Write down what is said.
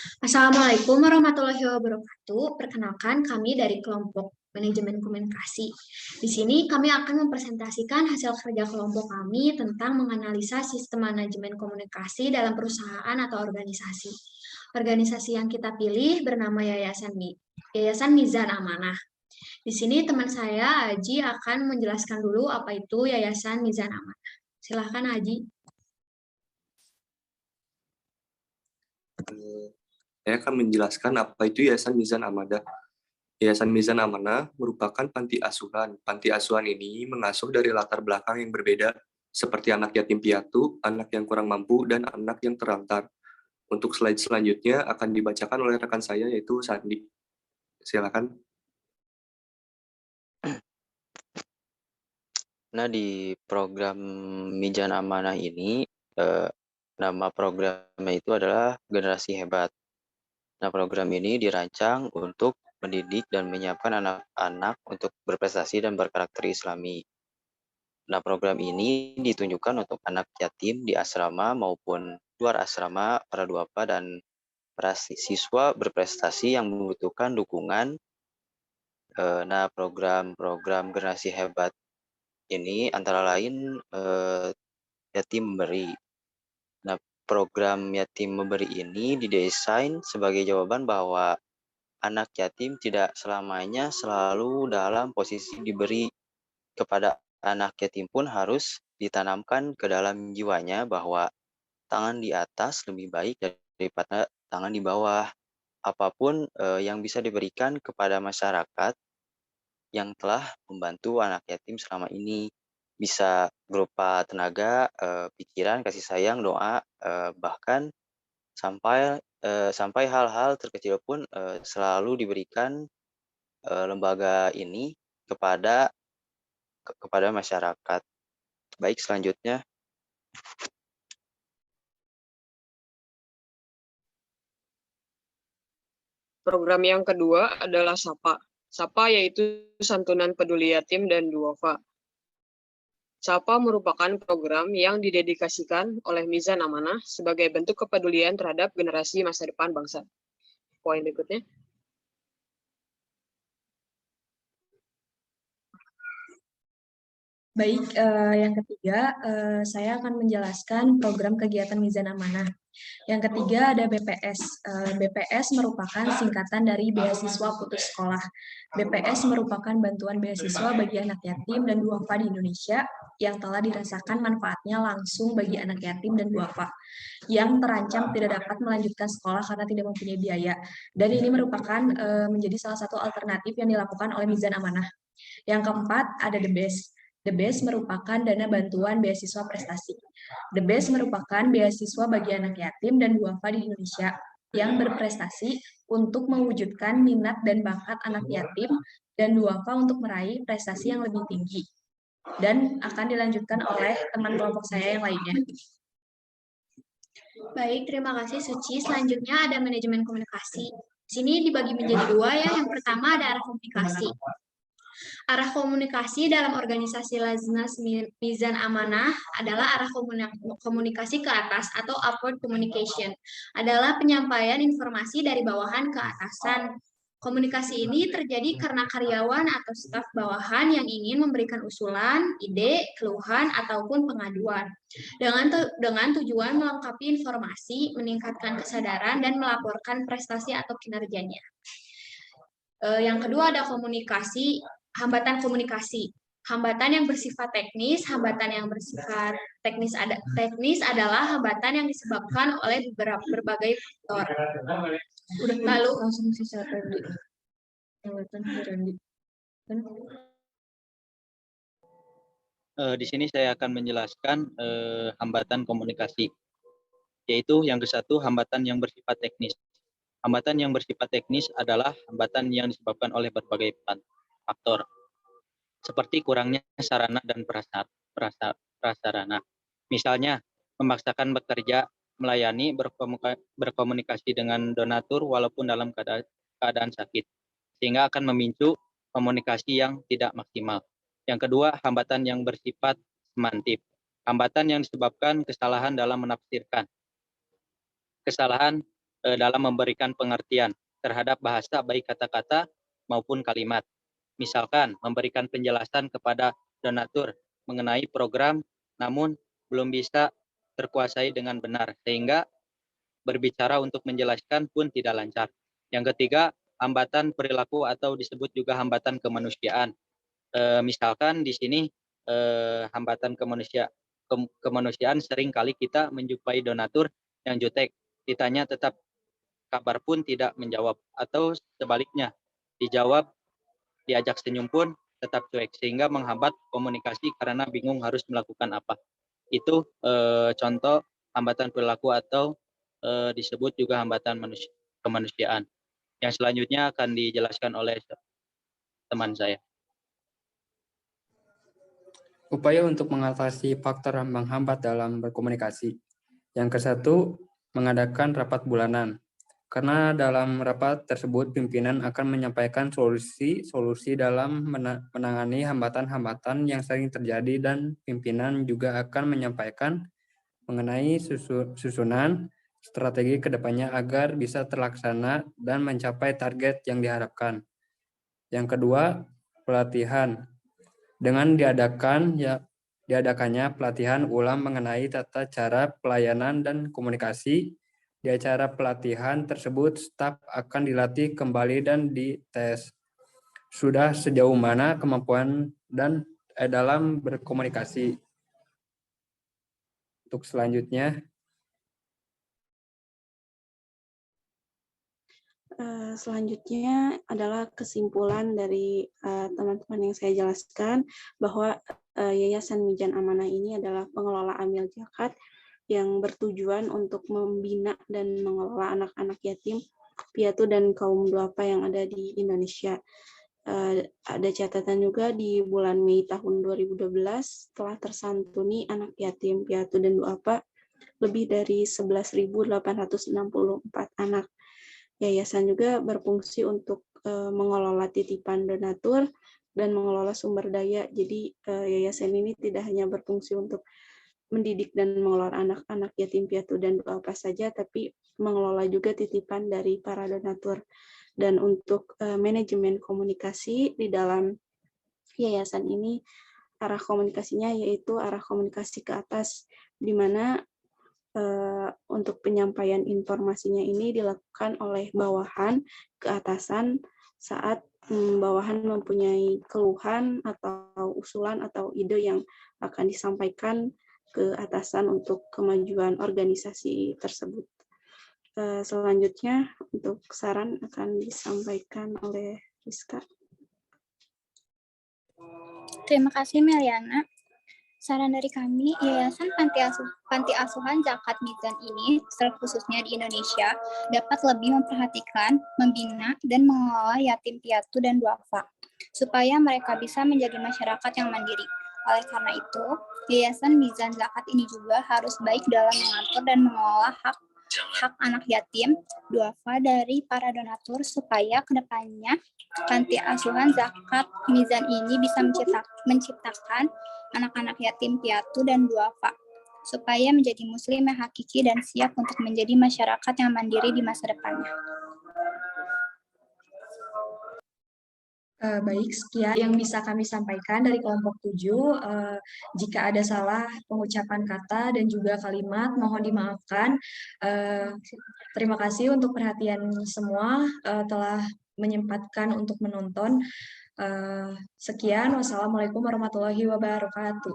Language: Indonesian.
Assalamualaikum warahmatullahi wabarakatuh. Perkenalkan, kami dari kelompok manajemen komunikasi. Di sini kami akan mempresentasikan hasil kerja kelompok kami tentang menganalisa sistem manajemen komunikasi dalam perusahaan atau organisasi. Organisasi yang kita pilih bernama Yayasan Mizan Amanah. Di sini teman saya, Aji, akan menjelaskan dulu apa itu Yayasan Mizan Amanah. Silahkan, Aji. Saya akan menjelaskan apa itu Yayasan Mizan Amanah. Yayasan Mizan Amanah merupakan panti asuhan. Panti asuhan ini mengasuh dari latar belakang yang berbeda, seperti anak yatim piatu, anak yang kurang mampu, dan anak yang terlantar. Untuk slide selanjutnya akan dibacakan oleh rekan saya, yaitu Sandi. Silakan. Nah, di program Mizan Amanah ini, nama programnya itu adalah Generasi Hebat. Nah, program ini dirancang untuk mendidik dan menyiapkan anak-anak untuk berprestasi dan berkarakter Islami. Nah, program ini ditunjukkan untuk anak yatim di asrama maupun luar asrama, para duafa, dan para siswa berprestasi yang membutuhkan dukungan. Nah, program-program Generasi Hebat ini antara lain Yatim Memberi. Nah, program Yatim Memberi ini didesain sebagai jawaban bahwa anak yatim tidak selamanya selalu dalam posisi diberi. Kepada anak yatim pun harus ditanamkan ke dalam jiwanya bahwa tangan di atas lebih baik daripada tangan di bawah. Apapun yang bisa diberikan kepada masyarakat yang telah membantu anak yatim selama ini, bisa berupa tenaga, pikiran, kasih sayang, doa, bahkan sampai hal-hal terkecil pun selalu diberikan lembaga ini kepada masyarakat. Baik, selanjutnya. Program yang kedua adalah SAPA. SAPA yaitu Santunan Peduli Yatim dan Duafa. SAPA merupakan program yang didedikasikan oleh Mizan Amanah sebagai bentuk kepedulian terhadap generasi masa depan bangsa. Poin berikutnya. Baik, yang ketiga, saya akan menjelaskan program kegiatan Mizan Amanah. Yang ketiga ada BPS. BPS merupakan singkatan dari Beasiswa Putus Sekolah. BPS merupakan bantuan beasiswa bagi anak yatim dan duafa di Indonesia yang telah dirasakan manfaatnya langsung bagi anak yatim dan duafa yang terancam tidak dapat melanjutkan sekolah karena tidak mempunyai biaya. Dan ini merupakan menjadi salah satu alternatif yang dilakukan oleh Mizan Amanah. Yang keempat ada The Best. The Best merupakan dana bantuan beasiswa prestasi. The Best merupakan beasiswa bagi anak yatim dan duafa di Indonesia yang berprestasi untuk mewujudkan minat dan bakat anak yatim dan duafa untuk meraih prestasi yang lebih tinggi. Dan akan dilanjutkan oleh teman kelompok saya yang lainnya. Baik, terima kasih Suci. Selanjutnya ada manajemen komunikasi. Di sini dibagi menjadi dua ya. Yang pertama ada arah komunikasi. Arah komunikasi dalam organisasi Laznas Mizan Amanah adalah arah komunikasi ke atas atau upward communication, adalah penyampaian informasi dari bawahan ke atasan. Komunikasi ini terjadi karena karyawan atau staf bawahan yang ingin memberikan usulan, ide, keluhan, ataupun pengaduan. Dengan tujuan melengkapi informasi, meningkatkan kesadaran, dan melaporkan prestasi atau kinerjanya. Yang kedua ada hambatan komunikasi. Hambatan yang bersifat teknis, adalah hambatan yang disebabkan oleh berbagai faktor. Lalu langsung sisa Randy. Di sini saya akan menjelaskan hambatan komunikasi, yaitu yang ke-1 hambatan yang bersifat teknis. Hambatan yang bersifat teknis adalah hambatan yang disebabkan oleh berbagai faktor, seperti kurangnya sarana dan prasarana. Misalnya, memaksakan bekerja, melayani, berkomunikasi dengan donatur walaupun dalam keadaan sakit, sehingga akan memicu komunikasi yang tidak maksimal. Yang kedua, hambatan yang bersifat semantif. Hambatan yang disebabkan kesalahan dalam menafsirkan. Kesalahan dalam memberikan pengertian terhadap bahasa baik kata-kata maupun kalimat. Misalkan memberikan penjelasan kepada donatur mengenai program namun belum bisa terkuasai dengan benar sehingga berbicara untuk menjelaskan pun tidak lancar. Yang ketiga, hambatan perilaku atau disebut juga hambatan kemanusiaan. Misalkan di sini hambatan kemanusiaan sering kali kita menjumpai donatur yang jutek, ditanya tetap kabar pun tidak menjawab, atau sebaliknya dijawab diajak senyum pun tetap cuek sehingga menghambat komunikasi karena bingung harus melakukan apa. Itu contoh hambatan perilaku atau disebut juga hambatan kemanusiaan. Yang selanjutnya akan dijelaskan oleh teman saya. Upaya untuk mengatasi faktor menghambat dalam berkomunikasi. Yang ke-1, mengadakan rapat bulanan. Karena dalam rapat tersebut pimpinan akan menyampaikan solusi dalam menangani hambatan-hambatan yang sering terjadi dan pimpinan juga akan menyampaikan mengenai susunan strategi kedepannya agar bisa terlaksana dan mencapai target yang diharapkan. Yang kedua, pelatihan. Dengan diadakannya pelatihan ulang mengenai tata cara pelayanan dan komunikasi, di acara pelatihan tersebut staf akan dilatih kembali dan dites sudah sejauh mana kemampuan dan dalam berkomunikasi. Untuk selanjutnya, selanjutnya adalah kesimpulan dari teman-teman yang saya jelaskan bahwa Yayasan Mizan Amanah ini adalah pengelola amil zakat yang bertujuan untuk membina dan mengelola anak-anak yatim, piatu, dan kaum duafa yang ada di Indonesia. Ada catatan juga di bulan Mei tahun 2012 telah tersantuni anak yatim, piatu, dan duafa lebih dari 11.864 anak. Yayasan juga berfungsi untuk mengelola titipan donatur dan mengelola sumber daya. Jadi yayasan ini tidak hanya berfungsi untuk mendidik dan mengelola anak-anak yatim piatu dan duafa saja, tapi mengelola juga titipan dari para donatur. Dan untuk manajemen komunikasi di dalam yayasan ini, arah komunikasinya yaitu arah komunikasi ke atas, di mana untuk penyampaian informasinya ini dilakukan oleh bawahan ke atasan saat bawahan mempunyai keluhan atau usulan atau ide yang akan disampaikan ke atasan untuk kemajuan organisasi tersebut. Selanjutnya untuk saran akan disampaikan oleh Rizka. Terima kasih Meliana. Saran dari kami, Yayasan Panti Asuhan Zakat Mizan ini, khususnya di Indonesia, dapat lebih memperhatikan, membina, dan mengelola yatim piatu dan duafa, supaya mereka bisa menjadi masyarakat yang mandiri. Oleh karena itu, Yayasan Mizan Zakat ini juga harus baik dalam mengatur dan mengelola hak anak yatim, duafa dari para donatur supaya kedepannya Panti Asuhan Zakat Mizan ini bisa menciptakan anak-anak yatim piatu dan duafa supaya menjadi muslim yang hakiki dan siap untuk menjadi masyarakat yang mandiri di masa depannya. Baik, sekian yang bisa kami sampaikan dari kelompok 7. Jika ada salah pengucapan kata dan juga kalimat, mohon dimaafkan. Terima kasih untuk perhatian semua telah menyempatkan untuk menonton. Sekian, wassalamualaikum warahmatullahi wabarakatuh.